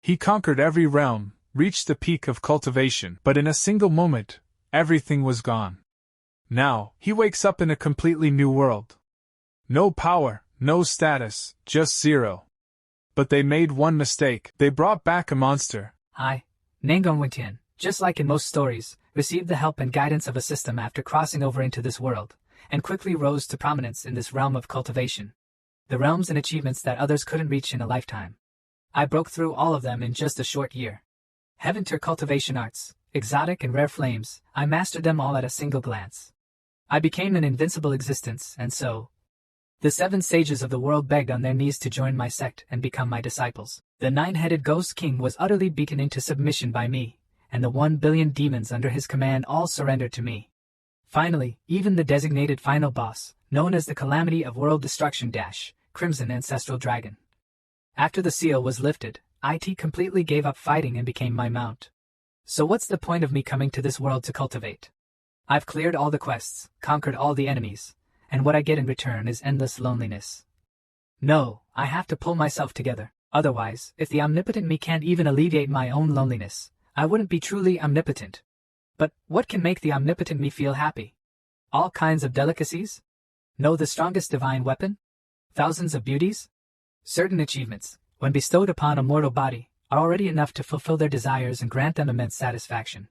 He conquered every realm, reached the peak of cultivation, but in a single moment, everything was gone. Now, he wakes up in a completely new world. No power, no status, just zero. But they made one mistake. They brought back a monster. I, Nangon, just like in most stories, received the help and guidance of a system after crossing over into this world, and quickly rose to prominence in this realm of cultivation. The realms and achievements that others couldn't reach in a lifetime. I broke through all of them in just a short year. Heaven-tier cultivation arts, exotic and rare flames, I mastered them all at a single glance. I became an invincible existence, and so, the 7 sages of the world begged on their knees to join my sect and become my disciples. The 9-headed Ghost King was utterly beaten into submission by me, and the 1 billion demons under his command all surrendered to me. Finally, even the designated final boss, known as the Calamity of World Destruction Crimson Ancestral Dragon. After the seal was lifted, IT completely gave up fighting and became my mount. So what's the point of me coming to this world to cultivate? I've cleared all the quests, conquered all the enemies, and what I get in return is endless loneliness. No, I have to pull myself together. Otherwise, if the omnipotent me can't even alleviate my own loneliness, I wouldn't be truly omnipotent. But what can make the omnipotent me feel happy? All kinds of delicacies? Know the strongest divine weapon? Thousands of beauties? Certain achievements, when bestowed upon a mortal body, are already enough to fulfill their desires and grant them immense satisfaction.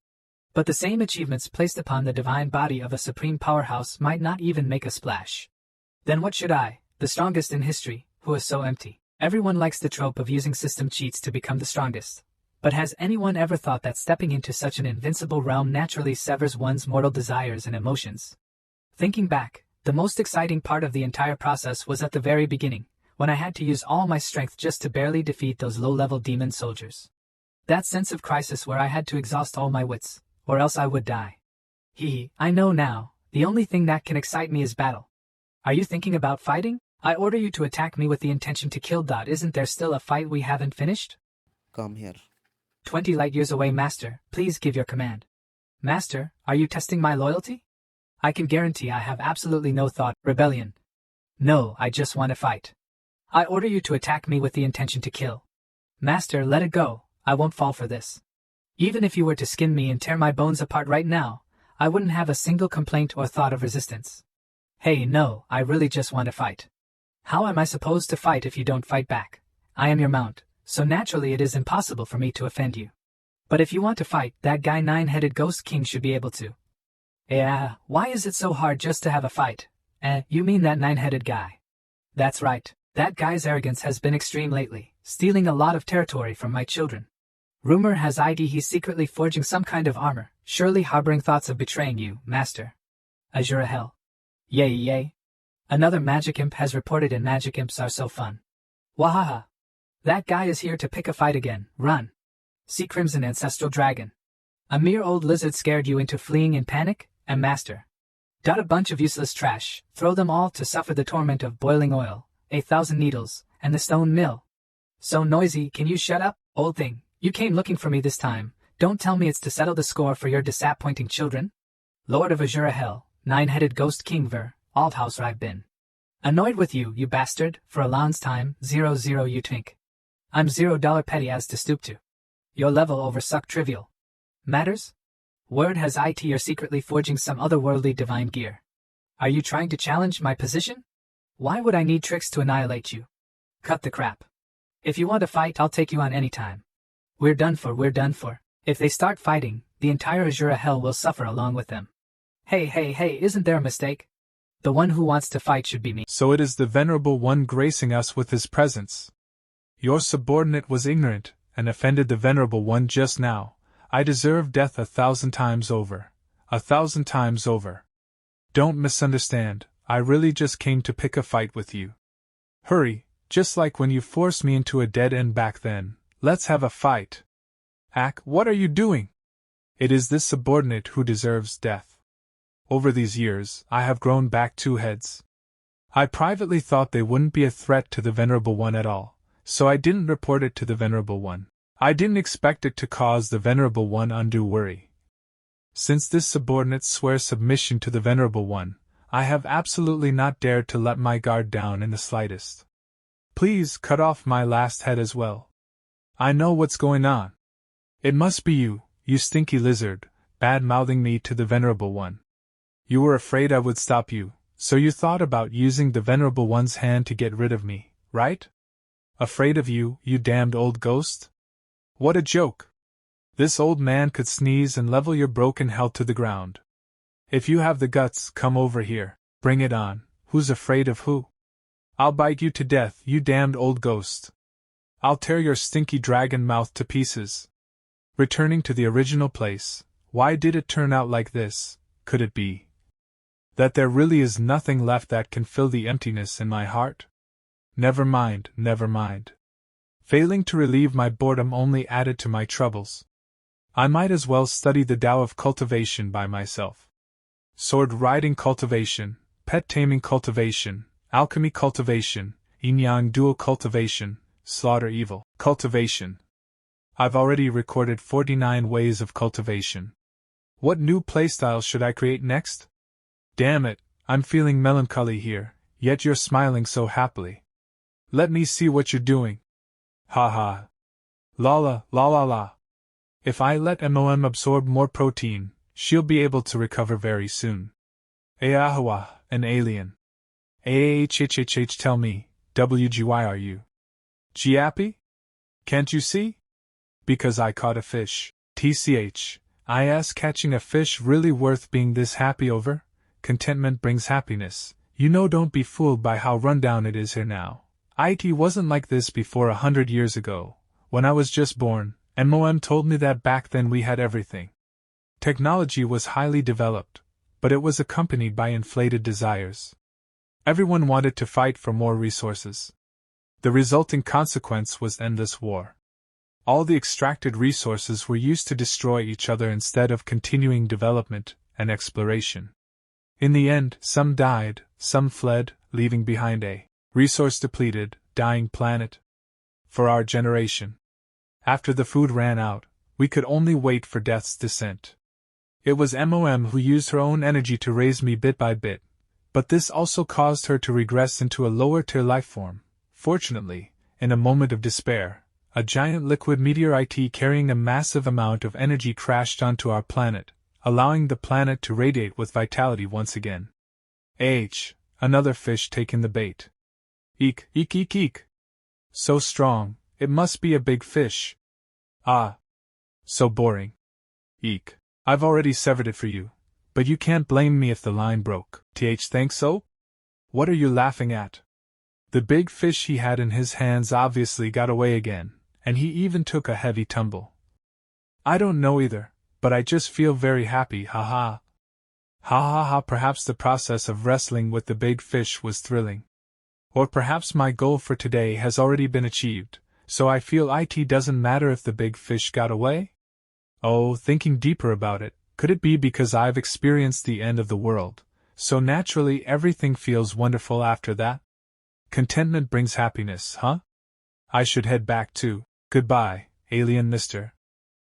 But the same achievements placed upon the divine body of a supreme powerhouse might not even make a splash. Then what should I, the strongest in history, who is so empty? Everyone likes the trope of using system cheats to become the strongest. But has anyone ever thought that stepping into such an invincible realm naturally severs one's mortal desires and emotions? Thinking back, the most exciting part of the entire process was at the very beginning, when I had to use all my strength just to barely defeat those low-level demon soldiers. That sense of crisis where I had to exhaust all my wits, or else I would die. I know now, the only thing that can excite me is battle. Are you thinking about fighting? I order you to attack me with the intention to kill. Isn't there still a fight we haven't finished? Come here. 20 light years away, Master, please give your command. Master, are you testing my loyalty? I can guarantee I have absolutely no thought, rebellion. No, I just want to fight. I order you to attack me with the intention to kill. Master, let it go, I won't fall for this. Even if you were to skin me and tear my bones apart right now, I wouldn't have a single complaint or thought of resistance. Hey, no, I really just want to fight. How am I supposed to fight if you don't fight back? I am your mount, so naturally it is impossible for me to offend you. But if you want to fight, that guy 9-headed Ghost King should be able to. Yeah, why is it so hard just to have a fight? You mean that 9-headed guy? That's right, that guy's arrogance has been extreme lately, stealing a lot of territory from my children. Rumor has it he's secretly forging some kind of armor, surely harboring thoughts of betraying you, Master. Azura hell. Yay. Another magic imp has reported, and magic imps are so fun. Wahaha. That guy is here to pick a fight again, run. See Crimson Ancestral Dragon. A mere old lizard scared you into fleeing in panic, and Master. A bunch of useless trash, throw them all to suffer the torment of boiling oil, 8,000 needles, and the stone mill. So noisy, can you shut up, old thing? You came looking for me this time, don't tell me it's to settle the score for your disappointing children? Lord of Azura Hell, 9-headed Ghost King Althouse I've been. Annoyed with you, you bastard, for a long's time, 00 you twink. I'm $0 petty as to stoop to. Your level over suck trivial. Matters? Word has it you're secretly forging some otherworldly divine gear. Are you trying to challenge my position? Why would I need tricks to annihilate you? Cut the crap. If you want to fight, I'll take you on any time. We're done for. If they start fighting, the entire Azura Hell will suffer along with them. Hey, isn't there a mistake? The one who wants to fight should be me. So it is the Venerable One gracing us with his presence. Your subordinate was ignorant, and offended the Venerable One just now. I deserve death 1,000 times over. 1,000 times over. Don't misunderstand, I really just came to pick a fight with you. Hurry, just like when you forced me into a dead end back then. Let's have a fight. Ack, what are you doing? It is this subordinate who deserves death. Over these years, I have grown back 2 heads. I privately thought they wouldn't be a threat to the Venerable One at all, so I didn't report it to the Venerable One. I didn't expect it to cause the Venerable One undue worry. Since this subordinate swears submission to the Venerable One, I have absolutely not dared to let my guard down in the slightest. Please cut off my last head as well. I know what's going on. It must be you, you stinky lizard, bad-mouthing me to the Venerable One. You were afraid I would stop you, so you thought about using the Venerable One's hand to get rid of me, right? Afraid of you, you damned old ghost? What a joke! This old man could sneeze and level your broken health to the ground. If you have the guts, come over here. Bring it on. Who's afraid of who? I'll bite you to death, you damned old ghost. I'll tear your stinky dragon mouth to pieces. Returning to the original place, why did it turn out like this? Could it be that there really is nothing left that can fill the emptiness in my heart? Never mind, never mind. Failing to relieve my boredom only added to my troubles. I might as well study the Tao of cultivation by myself. Sword riding cultivation, pet taming cultivation, alchemy cultivation, yin-yang dual cultivation, slaughter evil cultivation. I've already recorded 49 ways of cultivation. What new playstyle should I create next? Damn it, I'm feeling melancholy here, yet you're smiling so happily. Let me see what you're doing. Ha ha. La la la la la. If I let MOM absorb more protein, she'll be able to recover very soon. Ahwa, an alien. Ahhhhh, tell me, WGY are you? Happy? Can't you see? Because I caught a fish. TCH, is catching a fish really worth being this happy over? Contentment brings happiness. You know, don't be fooled by how rundown it is here now. It wasn't like this before 100 years ago. When I was just born, MOM told me that back then we had everything. Technology was highly developed, but it was accompanied by inflated desires. Everyone wanted to fight for more resources. The resulting consequence was endless war. All the extracted resources were used to destroy each other instead of continuing development and exploration. In the end, some died, some fled, leaving behind a resource-depleted, dying planet. For our generation. After the food ran out, we could only wait for death's descent. It was MOM who used her own energy to raise me bit by bit, but this also caused her to regress into a lower-tier life form. Fortunately, in a moment of despair, a giant liquid meteorite carrying a massive amount of energy crashed onto our planet, allowing the planet to radiate with vitality once again. Another fish taking the bait. Eek, eek, eek, eek. So strong, it must be a big fish. Ah. So boring. Eek. I've already severed it for you, but you can't blame me if the line broke. Think so? What are you laughing at? The big fish he had in his hands obviously got away again, and he even took a heavy tumble. I don't know either, but I just feel very happy, haha. Ha ha ha, perhaps the process of wrestling with the big fish was thrilling. Or perhaps my goal for today has already been achieved, so I feel it doesn't matter if the big fish got away? Oh, thinking deeper about it, could it be because I've experienced the end of the world, so naturally everything feels wonderful after that? Contentment brings happiness, huh? I should head back too. Goodbye, alien mister.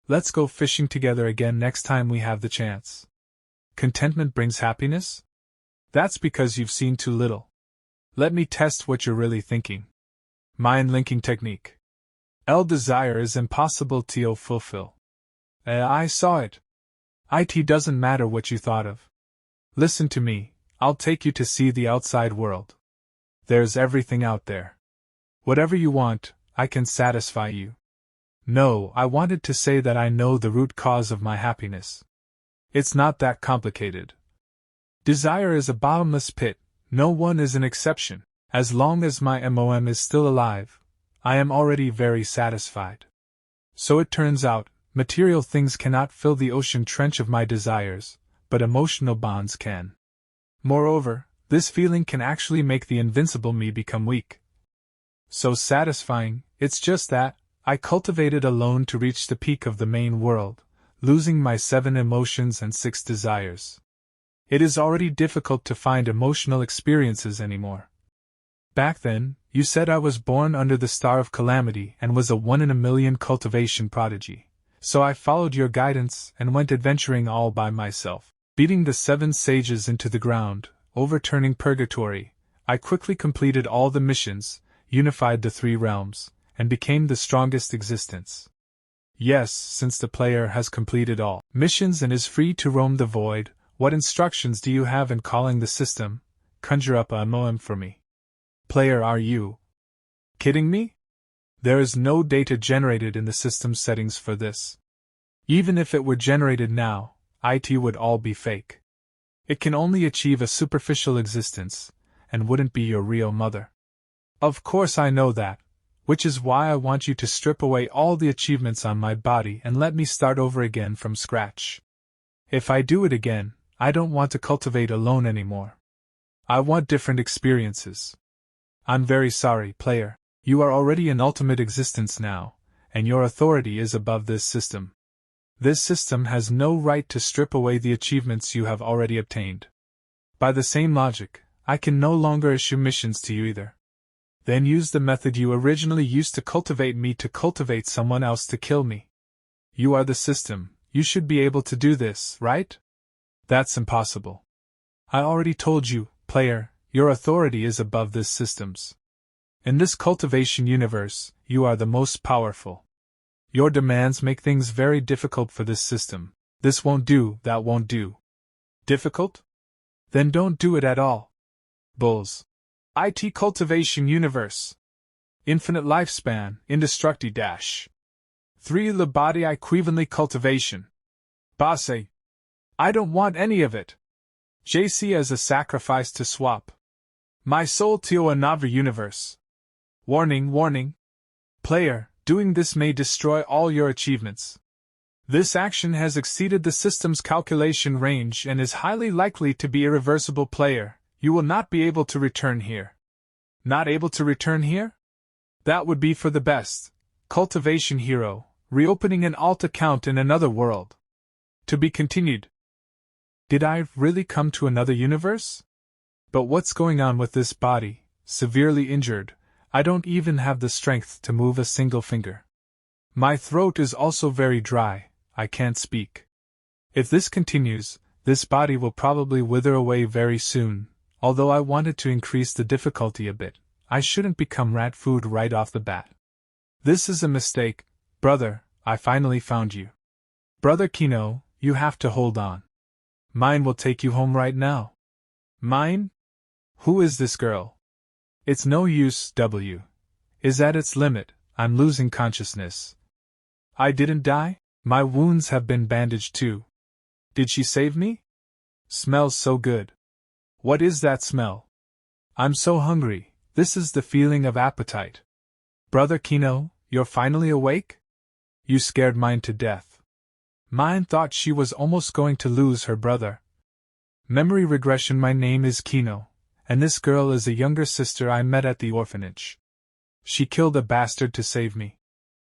Let's go fishing together again next time we have the chance. Contentment brings happiness? That's because you've seen too little. Let me test what you're really thinking. Mind linking technique. Desire is impossible to fulfill. I saw it. It doesn't matter what you thought of. Listen to me, I'll take you to see the outside world. There's everything out there. Whatever you want, I can satisfy you. No, I wanted to say that I know the root cause of my happiness. It's not that complicated. Desire is a bottomless pit, no one is an exception. As long as my MOM is still alive, I am already very satisfied. So it turns out, material things cannot fill the ocean trench of my desires, but emotional bonds can. Moreover, this feeling can actually make the invincible me become weak. So satisfying, it's just that, I cultivated alone to reach the peak of the main world, losing my 7 emotions and 6 desires. It is already difficult to find emotional experiences anymore. Back then, you said I was born under the star of calamity and was a 1 in a million cultivation prodigy. So I followed your guidance and went adventuring all by myself. Beating the 7 sages into the ground, overturning purgatory, I quickly completed all the missions, unified the 3 realms, and became the strongest existence. Yes, since the player has completed all missions and is free to roam the void, what instructions do you have in calling the system? Conjure up a moem for me. Player, are you kidding me? There is no data generated in the system settings for this. Even if it were generated now, it would all be fake. It can only achieve a superficial existence, and wouldn't be your real mother. Of course I know that, which is why I want you to strip away all the achievements on my body and let me start over again from scratch. If I do it again, I don't want to cultivate alone anymore. I want different experiences. I'm very sorry, player. You are already in ultimate existence now, and your authority is above this system. This system has no right to strip away the achievements you have already obtained. By the same logic, I can no longer issue missions to you either. Then use the method you originally used to cultivate me to cultivate someone else to kill me. You are the system, you should be able to do this, right? That's impossible. I already told you, player, your authority is above this system's. In this cultivation universe, you are the most powerful. Your demands make things very difficult for this system. This won't do, that won't do. Difficult? Then don't do it at all. Bulls. IT Cultivation Universe. Infinite Lifespan, Indestructi dash. 3 Le Body Equivalently Cultivation. Basse. I don't want any of it. JC as a sacrifice to swap my soul to another universe. Warning, warning. Player, doing this may destroy all your achievements. This action has exceeded the system's calculation range and is highly likely to be irreversible. Player, you will not be able to return here. Not able to return here? That would be for the best. Cultivation hero, reopening an alt account in another world. To be continued. Did I really come to another universe? But what's going on with this body, severely injured? I don't even have the strength to move a single finger. My throat is also very dry, I can't speak. If this continues, this body will probably wither away very soon. Although I wanted to increase the difficulty a bit, I shouldn't become rat food right off the bat. This is a mistake, brother, I finally found you. Brother Kino, you have to hold on. Mine will take you home right now. Mine? Who is this girl? It's no use, W. Is at its limit, I'm losing consciousness. I didn't die? My wounds have been bandaged too. Did she save me? Smells so good. What is that smell? I'm so hungry, this is the feeling of appetite. Brother Kino, you're finally awake? You scared mine to death. Mine thought she was almost going to lose her brother. Memory regression. My name is Kino, and this girl is a younger sister I met at the orphanage. She killed a bastard to save me.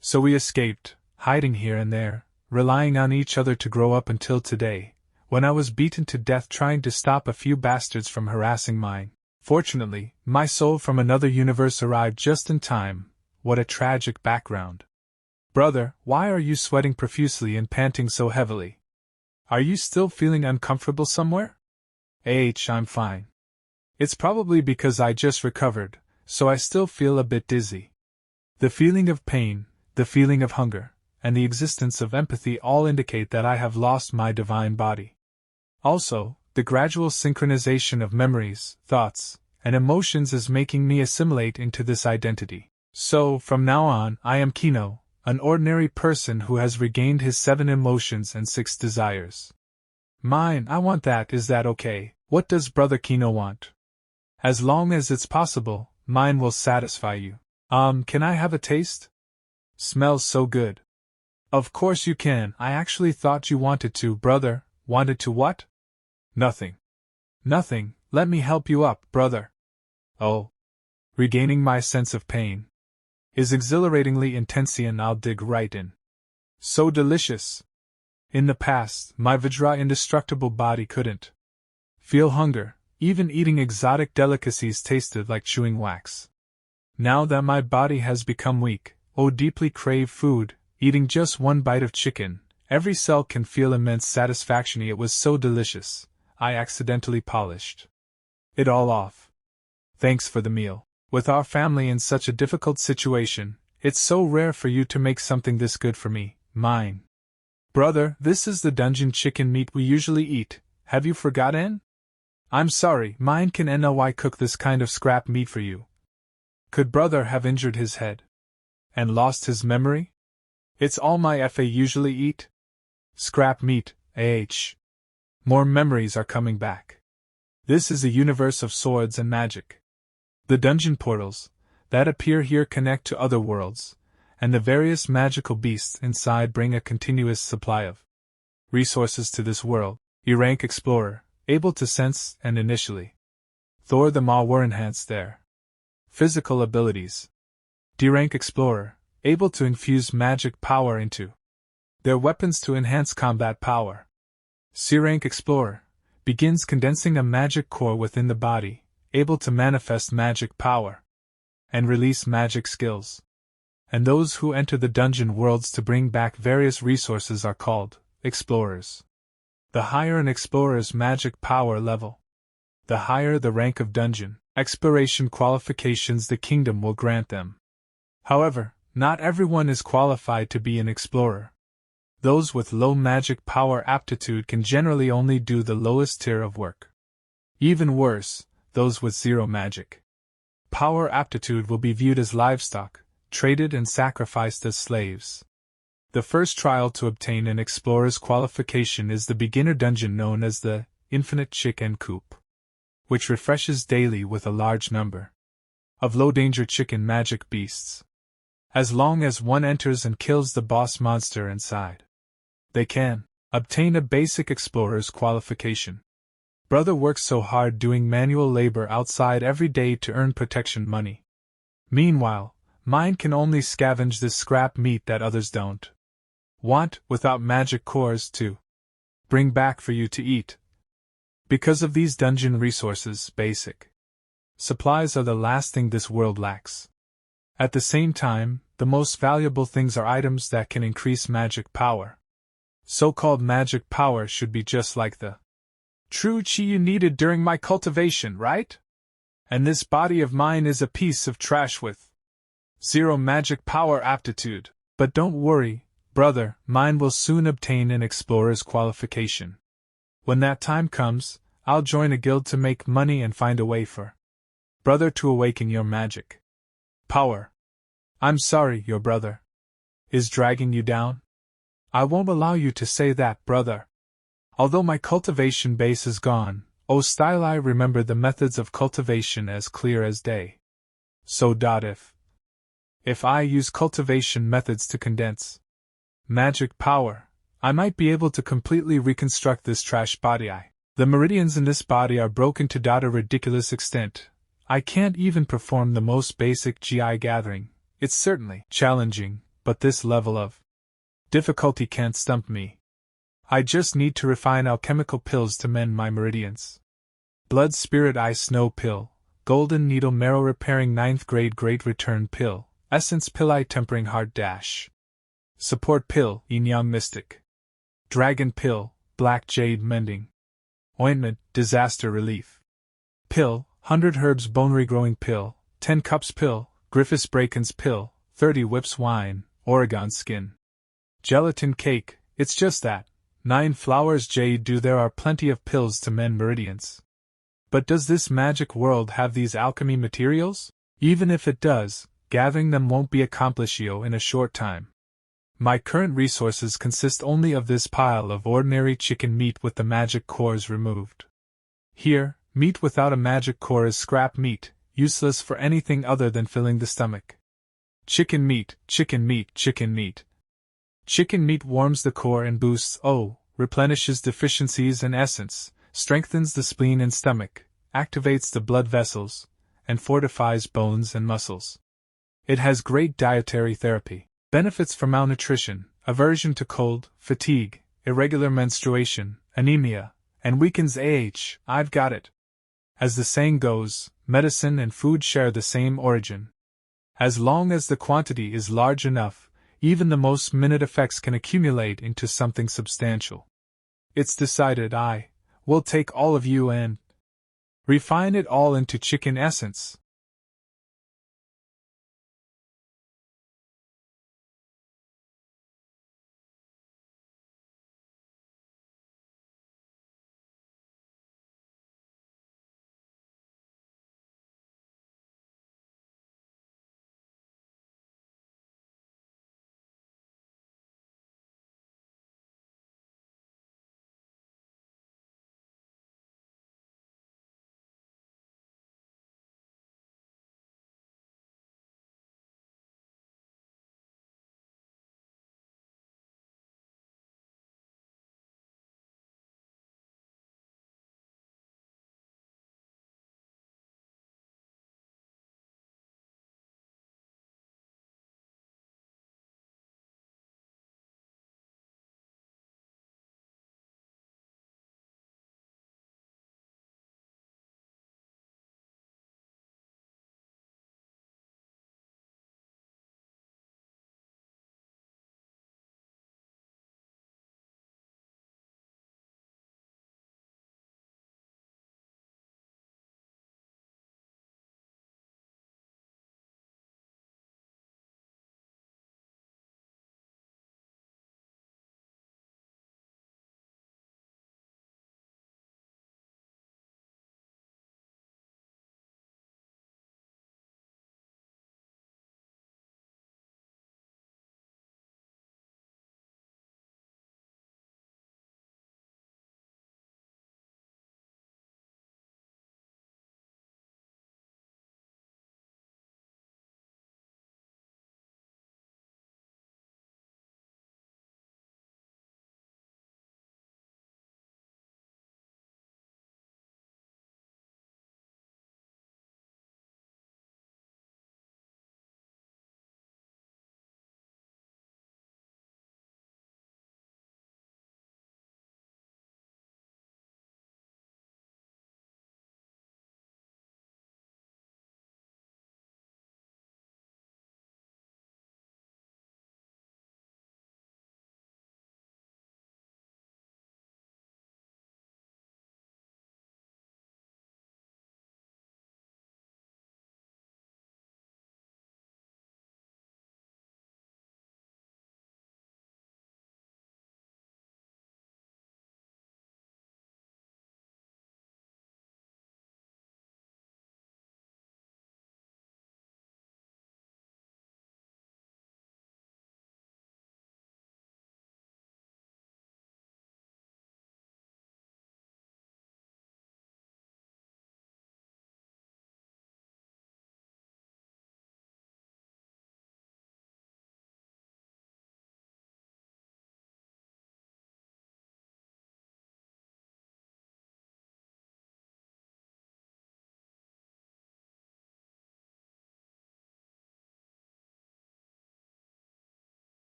So we escaped, hiding here and there, relying on each other to grow up until today, when I was beaten to death trying to stop a few bastards from harassing mine. Fortunately, my soul from another universe arrived just in time. What a tragic background. Brother, why are you sweating profusely and panting so heavily? Are you still feeling uncomfortable somewhere? I'm fine. It's probably because I just recovered, so I still feel a bit dizzy. The feeling of pain, the feeling of hunger, and the existence of empathy all indicate that I have lost my divine body. Also, the gradual synchronization of memories, thoughts, and emotions is making me assimilate into this identity. So, from now on, I am Kino, an ordinary person who has regained his 7 emotions and 6 desires. Mine, I want that. Is that okay? What does Brother Kino want? As long as it's possible, mine will satisfy you. Can I have a taste? Smells so good. Of course you can. I actually thought you wanted to, brother. Wanted to what? Nothing. Nothing. Let me help you up, brother. Oh. Regaining my sense of pain is exhilaratingly intense, and I'll dig right in. So delicious. In the past, my Vajra indestructible body couldn't feel hunger. Even eating exotic delicacies tasted like chewing wax. Now that my body has become weak, deeply crave food, eating just 1 bite of chicken, every cell can feel immense satisfaction. It was so delicious, I accidentally polished it all off. Thanks for the meal. With our family in such a difficult situation, It's so rare for you to make something this good for me, mine. Brother, this is the dungeon chicken meat we usually eat, have you forgotten? I'm sorry, mine can NOI cook this kind of scrap meat for you. Could brother have injured his head? And lost his memory? It's all my FA usually eat. Scrap meat, More memories are coming back. This is a universe of swords and magic. The dungeon portals that appear here connect to other worlds, and the various magical beasts inside bring a continuous supply of resources to this world. E-rank explorer, able to sense and initially. Thor the Maw were enhanced there. Physical abilities. D-rank explorer, able to infuse magic power into their weapons to enhance combat power. C-rank explorer, begins condensing a magic core within the body, able to manifest magic power and release magic skills. And those who enter the dungeon worlds to bring back various resources are called explorers. The higher an explorer's magic power level, the higher the rank of dungeon exploration qualifications the kingdom will grant them. However, not everyone is qualified to be an explorer. Those with low magic power aptitude can generally only do the lowest tier of work. Even worse, those with zero magic power aptitude will be viewed as livestock, traded and sacrificed as slaves. The first trial to obtain an explorer's qualification is the beginner dungeon known as the Infinite Chicken Coop, which refreshes daily with a large number of low-danger chicken magic beasts. As long as one enters and kills the boss monster inside, they can obtain a basic explorer's qualification. Brother works so hard doing manual labor outside every day to earn protection money. Meanwhile, mine can only scavenge this scrap meat that others don't want without magic cores to bring back for you to eat. Because of these dungeon resources, basic supplies are the last thing this world lacks. At the same time, the most valuable things are items that can increase magic power. So-called magic power should be just like the true chi you needed during my cultivation, right? And this body of mine is a piece of trash with zero magic power aptitude. But don't worry, brother, mine will soon obtain an explorer's qualification. When that time comes, I'll join a guild to make money and find a way for brother to awaken your magic power. I'm sorry, your brother is dragging you down. I won't allow you to say that, brother. Although my cultivation base is gone, still I remember the methods of cultivation as clear as day. So if I use cultivation methods to condense magic power, I might be able to completely reconstruct this trash body. The meridians in this body are broken to a ridiculous extent. I can't even perform the most basic GI gathering. It's certainly challenging, but this level of difficulty can't stump me. I just need to refine alchemical pills to mend my meridians. Blood Spirit Eye Snow Pill, Golden Needle Marrow Repairing 9th Grade Great Return Pill, Essence Pill Eye Tempering Heart Dash. Support Pill, Yin Yang Mystic. Dragon Pill, Black Jade Mending. Ointment, Disaster Relief. Pill, 100 Herbs Bone Regrowing Pill, 10 Cups Pill, Griffiths Braken's Pill, 30 Whips Wine, Oregon Skin. Gelatin Cake, it's just that. 9 Flowers Jade Do. There are plenty of pills to mend meridians. But does this magic world have these alchemy materials? Even if it does, gathering them won't be accomplished in a short time. My current resources consist only of this pile of ordinary chicken meat with the magic cores removed. Here, meat without a magic core is scrap meat, useless for anything other than filling the stomach. Chicken meat, chicken meat, chicken meat. Chicken meat warms the core and boosts replenishes deficiencies in essence, strengthens the spleen and stomach, activates the blood vessels, and fortifies bones and muscles. It has great dietary therapy, benefits for malnutrition, aversion to cold, fatigue, irregular menstruation, anemia, and weakens AH. I've got it. As the saying goes, medicine and food share the same origin. As long as the quantity is large enough, even the most minute effects can accumulate into something substantial. It's decided. I will take all of you and refine it all into chicken essence.